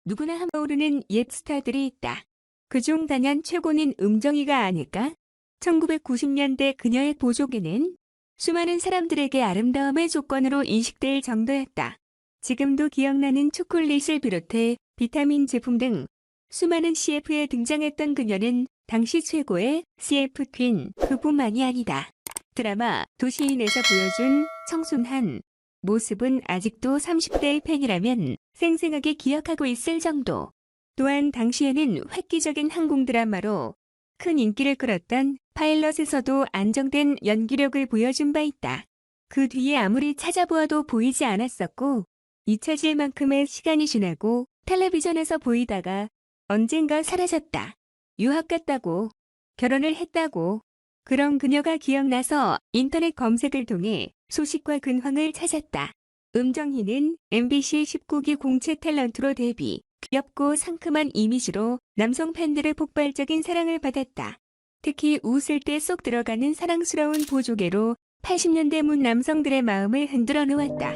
누구나 한번 오르는 옛 스타들이 있다. 그중 단연 최고는 음정이가 아닐까? 1990년대 그녀의 보조개는 수많은 사람들에게 아름다움의 조건으로 인식될 정도였다. 지금도 기억나는 초콜릿을 비롯해 비타민 제품 등 수많은 CF에 등장했던 그녀는 당시 최고의 CF 퀸 그뿐만이 아니다. 드라마 도시인에서 보여준 청순한 모습은 아직도 30대의 팬이라면 생생하게 기억하고 있을 정도. 또한 당시에는 획기적인 항공 드라마로 큰 인기를 끌었던 파일럿에서도 안정된 연기력을 보여준 바 있다. 그 뒤에 아무리 찾아보아도 보이지 않았었고 잊혀질 만큼의 시간이 지나고 텔레비전에서 보이다가 언젠가 사라졌다. 유학 갔다고, 결혼을 했다고. 그런 그녀가 기억나서 인터넷 검색을 통해 소식과 근황을 찾았다. 음정희는 MBC 19기 공채 탤런트로 데뷔, 귀엽고 상큼한 이미지로 남성 팬들의 폭발적인 사랑을 받았다. 특히 웃을 때 쏙 들어가는 사랑스러운 보조개로 80년대 문 남성들의 마음을 흔들어 놓았다.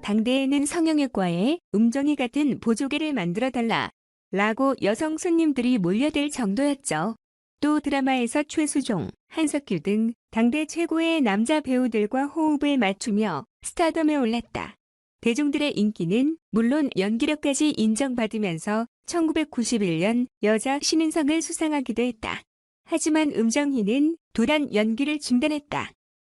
당대에는 성형외과에 음정희 같은 보조개를 만들어달라 라고 여성 손님들이 몰려들 정도였죠. 또 드라마에서 최수종, 한석규 등 당대 최고의 남자 배우들과 호흡을 맞추며 스타덤에 올랐다. 대중들의 인기는 물론 연기력까지 인정받으면서 1991년 여자 신인상을 수상하기도 했다. 하지만 음정희는 돌연 연기를 중단했다.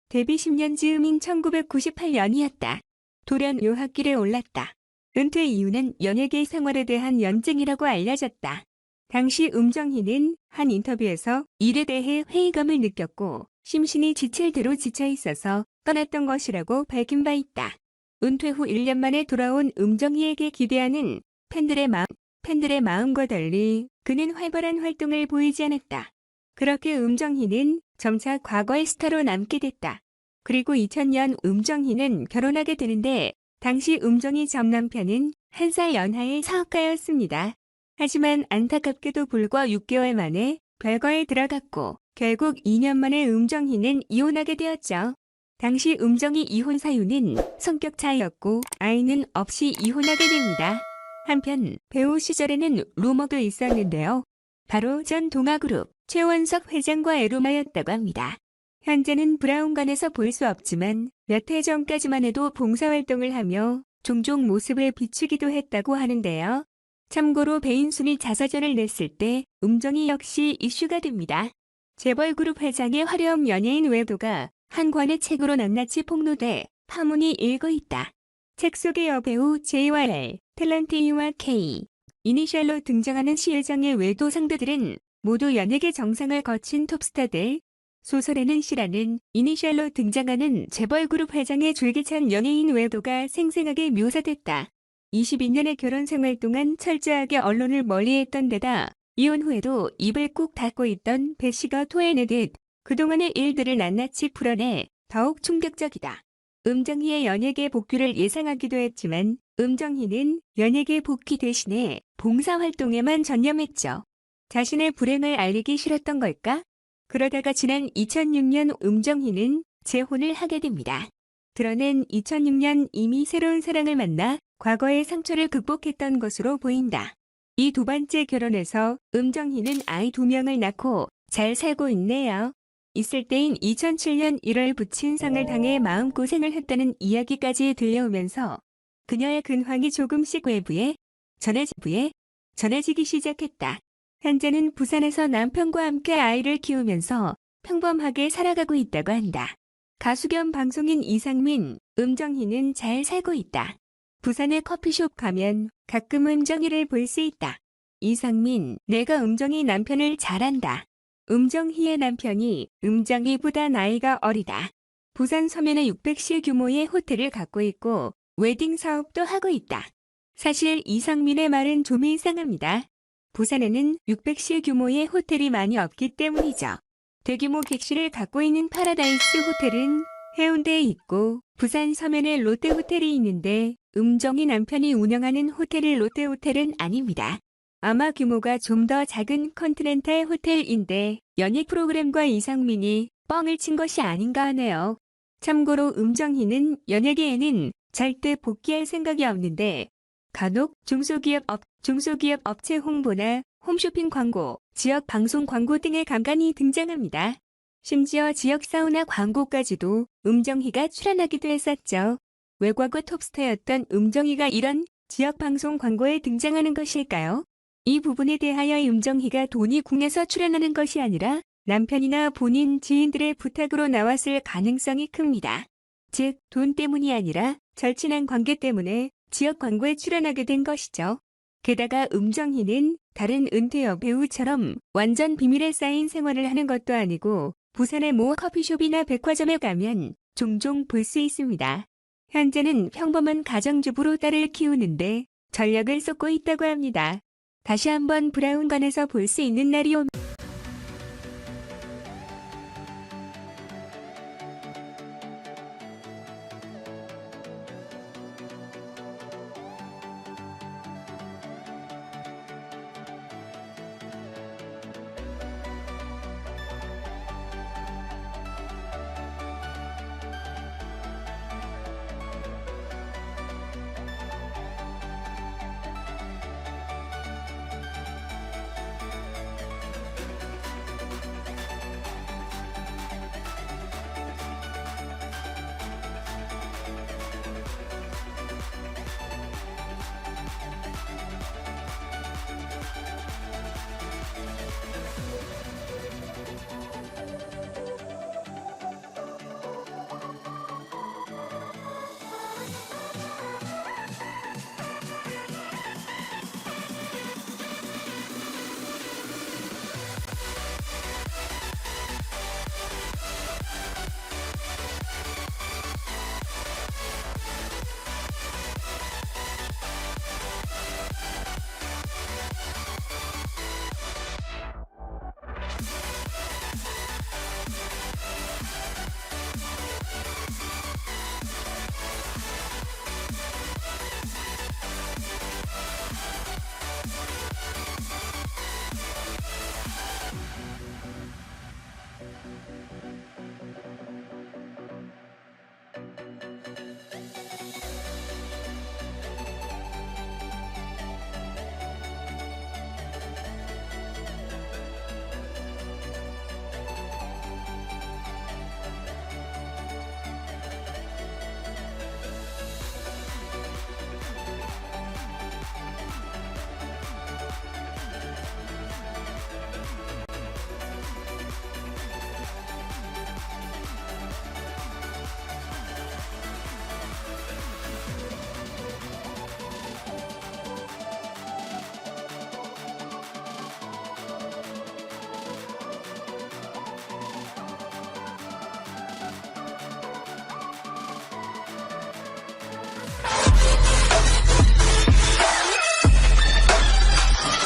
데뷔 10년 즈음인 1998년이었다. 돌연 유학길에 올랐다. 은퇴 이유는 연예계 생활에 대한 연증이라고 알려졌다. 당시 음정희는 한 인터뷰에서 일에 대해 회의감을 느꼈고 심신이 지칠 대로 지쳐 있어서 떠났던 것이라고 밝힌 바 있다. 은퇴 후 1년 만에 돌아온 음정희에게 기대하는 팬들의 마음과 달리 그는 활발한 활동을 보이지 않았다. 그렇게 음정희는 점차 과거의 스타로 남게 됐다. 그리고 2000년 음정희는 결혼하게 되는데 당시 음정희 전 남편은 1살 연하의 사업가였습니다. 하지만 안타깝게도 불과 6개월 만에 별거에 들어갔고 결국 2년 만에 음정희는 이혼하게 되었죠. 당시 음정희 이혼 사유는 성격 차이였고 아이는 없이 이혼하게 됩니다. 한편 배우 시절에는 루머도 있었는데요. 바로 전 동아그룹 최원석 회장과 애로마였다고 합니다. 현재는 브라운관에서 볼 수 없지만 몇 해 전까지만 해도 봉사활동을 하며 종종 모습을 비추기도 했다고 하는데요. 참고로 배인순이 자서전을 냈을 때 음정희 역시 이슈가 됩니다. 재벌그룹 회장의 화려한 연예인 외도가 한 권의 책으로 낱낱이 폭로돼 파문이 일고 있다. 책 속의 여배우 JYL, 탤런트 E와 K, 이니셜로 등장하는 시회장의 외도 상대들은 모두 연예계 정상을 거친 톱스타들. 소설에는 C라는 이니셜로 등장하는 재벌그룹 회장의 줄기찬 연예인 외도가 생생하게 묘사됐다. 22년의 결혼 생활 동안 철저하게 언론을 멀리했던 데다 이혼 후에도 입을 꾹 닫고 있던 배 씨가 토해내듯 그동안의 일들을 낱낱이 풀어내 더욱 충격적이다. 음정희의 연예계 복귀를 예상하기도 했지만 음정희는 연예계 복귀 대신에 봉사활동에만 전념했죠. 자신의 불행을 알리기 싫었던 걸까? 그러다가 지난 2006년 음정희는 재혼을 하게 됩니다. 드러낸 2006년 이미 새로운 사랑을 만나 과거의 상처를 극복했던 것으로 보인다. 이 두 번째 결혼에서 음정희는 아이 2명을 낳고 잘 살고 있네요. 있을 때인 2007년 1월 부친상을 당해 마음고생을 했다는 이야기까지 들려오면서 그녀의 근황이 조금씩 외부에 전해지기 시작했다. 현재는 부산에서 남편과 함께 아이를 키우면서 평범하게 살아가고 있다고 한다. 가수 겸 방송인 이상민, 음정희는 잘 살고 있다. 부산의 커피숍 가면 가끔 음정희를 볼 수 있다. 이상민, 내가 음정희 남편을 잘 안다. 음정희의 남편이 음정희보다 나이가 어리다. 부산 서면에 600실 규모의 호텔을 갖고 있고 웨딩 사업도 하고 있다. 사실 이상민의 말은 좀 이상합니다. 부산에는 600실 규모의 호텔이 많이 없기 때문이죠. 대규모 객실을 갖고 있는 파라다이스 호텔은 해운대에 있고 부산 서면에 롯데호텔이 있는데 음정희 남편이 운영하는 호텔이 롯데호텔은 아닙니다. 아마 규모가 좀 더 작은 컨티넨탈 호텔인데 연예 프로그램과 이상민이 뻥을 친 것이 아닌가 하네요. 참고로 음정희는 연예계에는 절대 복귀할 생각이 없는데 간혹 중소기업 업체 홍보나 홈쇼핑 광고, 지역 방송 광고 등에 간간히 등장합니다. 심지어 지역 사우나 광고까지도 음정희가 출연하기도 했었죠. 왜 과거 톱스타였던 음정희가 이런 지역 방송 광고에 등장하는 것일까요? 이 부분에 대하여 음정희가 돈이 궁해서 출연하는 것이 아니라 남편이나 본인 지인들의 부탁으로 나왔을 가능성이 큽니다. 즉, 돈 때문이 아니라 절친한 관계 때문에 지역 광고에 출연하게 된 것이죠. 게다가 음정희는 다른 은퇴 여배우처럼 완전 비밀에 쌓인 생활을 하는 것도 아니고 부산의 모 커피숍이나 백화점에 가면 종종 볼 수 있습니다. 현재는 평범한 가정주부로 딸을 키우는데 전력을 쏟고 있다고 합니다. 다시 한번 브라운관에서 볼 수 있는 날이 옵니다.